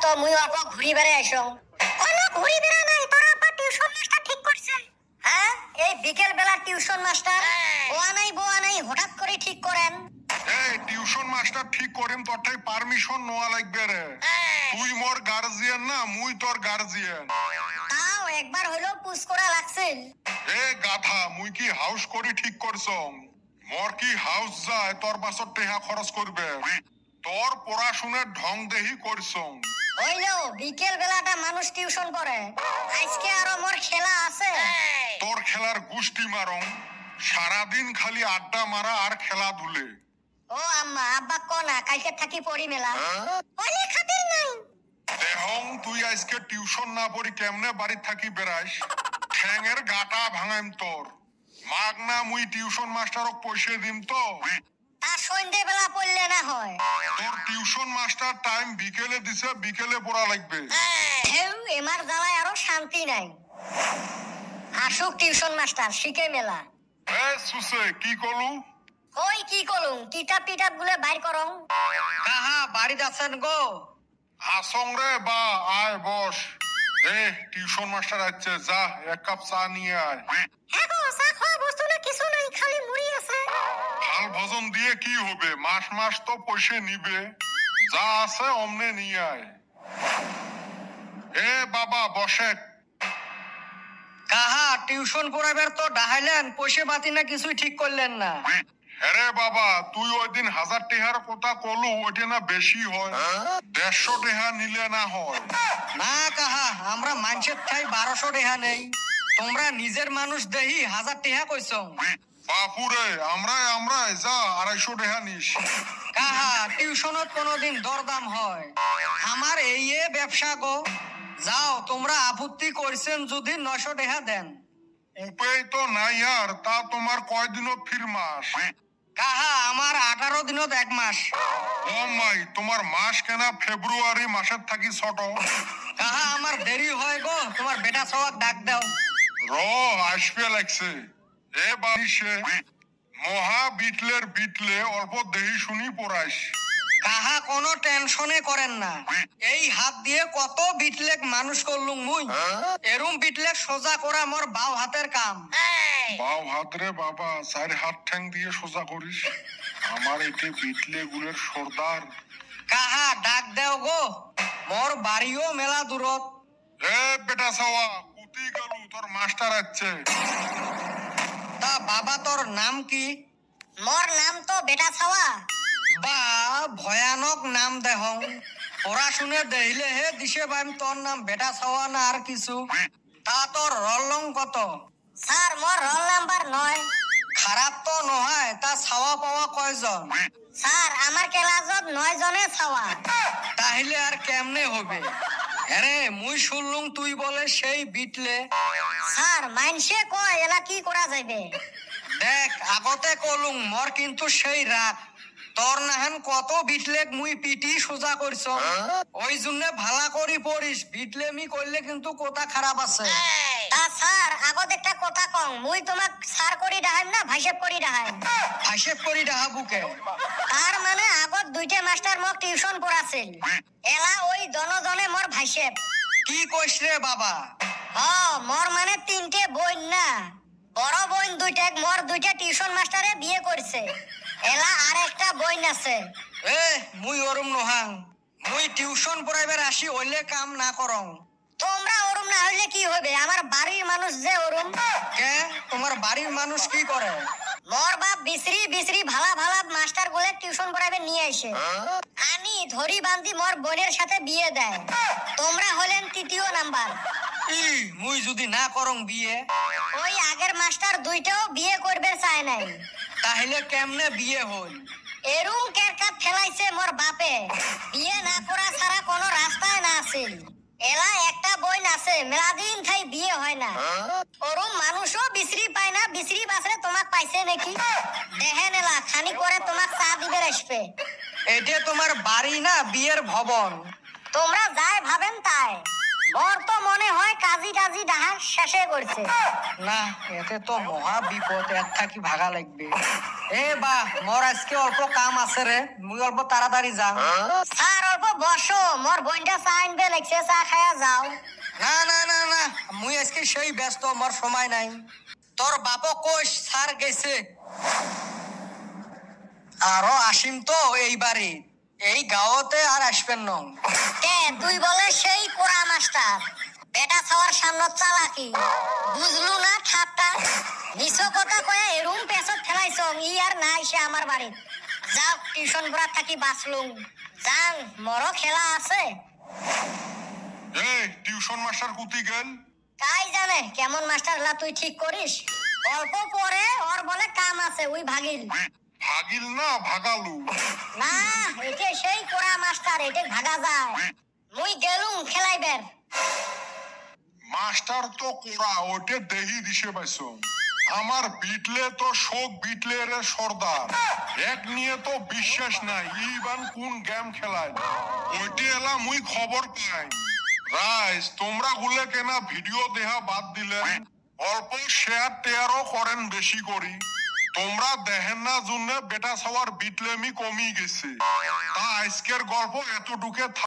তো মুই অল্প ঘুরি বেড়ে আইসো। কোনো ঘুরি বেড়া নাই, তোরা আপা টিউশন মাস্টার ঠিক করছে। হ্যাঁ, এই বিকেল বেলা টিউশন মাস্টার ওয়া নাই হঠাৎ করে ঠিক করেন। এই টিউশন মাস্টার ঠিক করিম তোরটাই পারমিশন নেওয়া লাগবে রে। তুই মোর গার্জিয়ান না, মুই তোর গার্জিয়ান। তাও একবার হইলো পুশ করা লাগছিল। এ গাধা, মুই কি হাউস করি ঠিক করছং? মোর কি হাউস যায় তোর বাসর টেহা খরচ করবে? তোর পড়াশুনার ঢং দেহি করছং। হইলো বিকেল বেলাটা মানুষ টিউশন পড়ে, আজকে আরো মোর খেলা আছে। তোর খেলার গুষ্টি মারং, সারাদিন খালি আড্ডা মারা আর খেলাধুলে। ও আম্মা আব্বা কোনা কালকে থাকি পড়ি মেলা বলে খাতির নাই। দেহং তুই আজকে টিউশন না পড়ি কেমনে বাড়ি থাকি বেড়াইস? ঠ্যাঙের গাটা ভাঙাইম তোর। মাগ না মুই টিউশন মাস্টারক পয়সা দিম তো। আর সন্ধ্যে বেলা পড়লে না হয়। তোর টিউশন মাস্টার টাইম বিকেলে দিছে, বিকেলে পড়া লাগবে। হেউ এমার জ্বালায় আরো শান্তি নাই। আসুক টিউশন মাস্টার শিখে মেলা। এ সুসে কি কলু? ওই কি করুম, কিতাব টিতাব গুলো বাইর করং। কাহা বাড়িতে আছেন গো? আসং রে বা, আয় বস। এ টিউশন মাস্টার আছে, যা এক কাপ চা নিয়ে আয়। হ্যাঁ গো, চা খাওয়া বস্তু না কিছু নাই, খালি মুড়ি আছে। হাল ভজন দিয়ে কি হবে, মাস মাস তো পয়সা নিবে। যা আছে অমনে নিয়ে আয়। এ বাবা বসে। কাহা টিউশন পড়াবার তো ডাহাইলেন, পয়সা পাতি না কিছুই ঠিক করলেন না। হ্যাঁ বাবা, তুই ওই দিন 1000 টেহার কথা কলু, ওইটা না বেশি হয়? 150 টেহা নিলে না হয়? না কাহা, আমরা মানুষের ঠাই 1200 টাকা নেই, তোমরা নিজের মানুষ দেহি 1000 টাকা কইছ। বাপুরে, আমরা যা 250 টেহা নিস। কাহা টিউশনত কোনোদিন দরদাম হয়? আমার এই ব্যবসা গো। যাও, তোমরা আপত্তি করছেন যদি 900 টাকা দেন। উপায় তো নাই আর, তা তোমার কয়দিনত ফির মাস? কাহা আমার 18 দিনত 1 মাস। ও মাই, তোমার মাস কেনা ফেব্রুয়ারি মাসের থাকি ছোট? কাহা আমার দেরি হয় গো, তোমার বেটা সবাক ডাক দাও। র আসবে লাগছে। এ বাড়িছে মহা বিটলে অল্প দেহি শুনি পড়াইস। কাহা কোনো টেনশনে করেন না, এই হাত দিয়ে কত বিটলেক মানুষ করলুম মুই। এরম বিটলেক সোজা করা মোর বাও হাতের কাম। বাও হাত রে বাবা, 4 হাত ঠ্যাং দিয়ে সোজা করিস? আমার এতে বিটলে গুলের সর্দার। কাহা ডাক দেও গো, মোর বাড়িও মেলা দূরত। এ বেটা সাওয়া, কুতি গেলু, তোর মাস্টার আছে। তা বাবা তোর নাম কি? মোর নাম তো বেটা ছাওয়া। বা ভয়ানক নাম দেহং। পড়াশুনে দেখিলে হে দিশে বাইম তোর নাম বেটা ছাওয়া না আর কিছু। তা তোর রলং কত? স্যার মোর রোল নাম্বার 9। খারাপ তো নহয়, তা ছাওয়া পাওয়া কয়জন? স্যার আমার ক্লাসত 9 জনে ছাওয়া। তাহলে আর কেমনে হবে? আরে মুই শুনলুম তুই বলে সেই বিটলে। স্যার মাইনসে কয় এলা কি করা যাবে। দেখ আগতে কলুম মোর কিন্তু সেই রাগ। তোর নাহান কত বিটলেক মুই পিটি সোজা করছ। ওই জন্য ভালা করি পড়িস, বিটলেমি করলে কিন্তু কথা খারাপ আছে। তা স্যার আগত একটা কথা কং, মুই তোমাক স্যার করি ডাহাইম না ভাইসেপ করি ডাহাইম? হাসেব করি ডাহা বুকে। তার মানে আগত 2টা মাস্টার মোক টিউশন পড়াছিল, এলা ওই দনজনে মোর ভাইসেপ। কি কইস রে বাবা? মোর মানে 3টে বোন না, বড় বোন 2টা, মোর 2টা টিউশন মাস্টারে বিয়ে করছে, এলা আর একটা বোন আছে। এ মুই ওরম নহাং, মুই টিউশন পড়াইবার আসি ওইলে কাম না করং। তোমরা ওরম না হইলে কি হবে, আমার বাড়ির মানুষ যে ওরম। কে তোমার বাড়ির মানুষ কি করে? মোর বাপ বিসরি ভালা মাস্টার গুলো টিউশন পড়াবে নিয়ে আসে, আনি ধরি বান্ধি মোর বোনের সাথে বিয়ে দেয়। তোমরা হলেন 3য় নাম্বার। মুই যদি না করং বিয়ে? ওই আগের মাস্টার 2টাও বিয়ে করবে চায় নাই। তাহলে কেমনে বিয়ে হল? এরুম কেরকাত ফেলাইছে মোর বাপে, বিয়ে না করা ছাড়া কোনো রাস্তায় না আছিল। এলা একটা বই আছে, মেলাদিন থাই বিয়ে হয় না। ওরম মানুষও বিসরি পায় না, বিসরি বাসরে তোমাক পাইছে নাকি? দেখেন এলা খানি করে তোমাক চা দিবে আসবে। এটা তোমার বাড়ি না বিয়ের ভবন? তোমরা যাই ভাবেন তাই। ওর তো মনে হয় কাজী টাজি ডাহা শেষে করছে। না এতে তো মহা বিপদ, এর থাকি ভাগা লাগবে। এ বা মোর আজকে অল্প কাম আছে রে, মুই অল্প তাড়াতাড়ি যাও। স্যার অল্প বসো, মোর বোনটা চা আনবে লাগছে, চা খায়া যাও। না না না না, মুই আজকে সেই ব্যস্ত, মোর সময় নাই। তোর বাপ কোষ স্যার গেছে, আরো আসিম তো এইবারে, এই গাঁওতে আর আসবেন নং। কে তুই বলে সেই কোরা মাস্টার, বেটা ছাওয়ার সামনে চালাকি, বুঝলু না ঠাপটা? নিছ কথা কয়ে এরুম পেছত ফেলাইছ, ই আর নাই সে আমার বাড়ি। যাও টিউশন পড়া থাকি বাঁচলুম, যান মরো খেলা আছে। এই টিউশন মাস্টার কুতি গেল? তাই জানে কেমন মাস্টার লা তুই ঠিক করিস। অল্প পরে ওর বলে কাম আছে, ওই ভাগিল। ভাগিল না ভাগালু? না একে সেই কোরা মাস্টার, একে ভাগা যায়। মুই গেলুম খেলাইবের। মাস্টার তো কোরা, ওটে দেহি দিছে পাইছ। আমার বিটলে তো শোক বিটলে রে সর্দার, এক নিয়ে তো বিশ্বাস নাই ইবান কোন গেম খেলায়। ওইটি এলা মুই খবর পাই। রাইস তোমরা গুলে কেনা ভিডিও দেহা বাদ দিলে, অল্প শেয়ার টেয়ারও করেন বেশি করি। তোমরা দেখেন না জন্য বেটা সবার বিটলেমি কমি গেছে। তা আজকের গল্প এতটুকে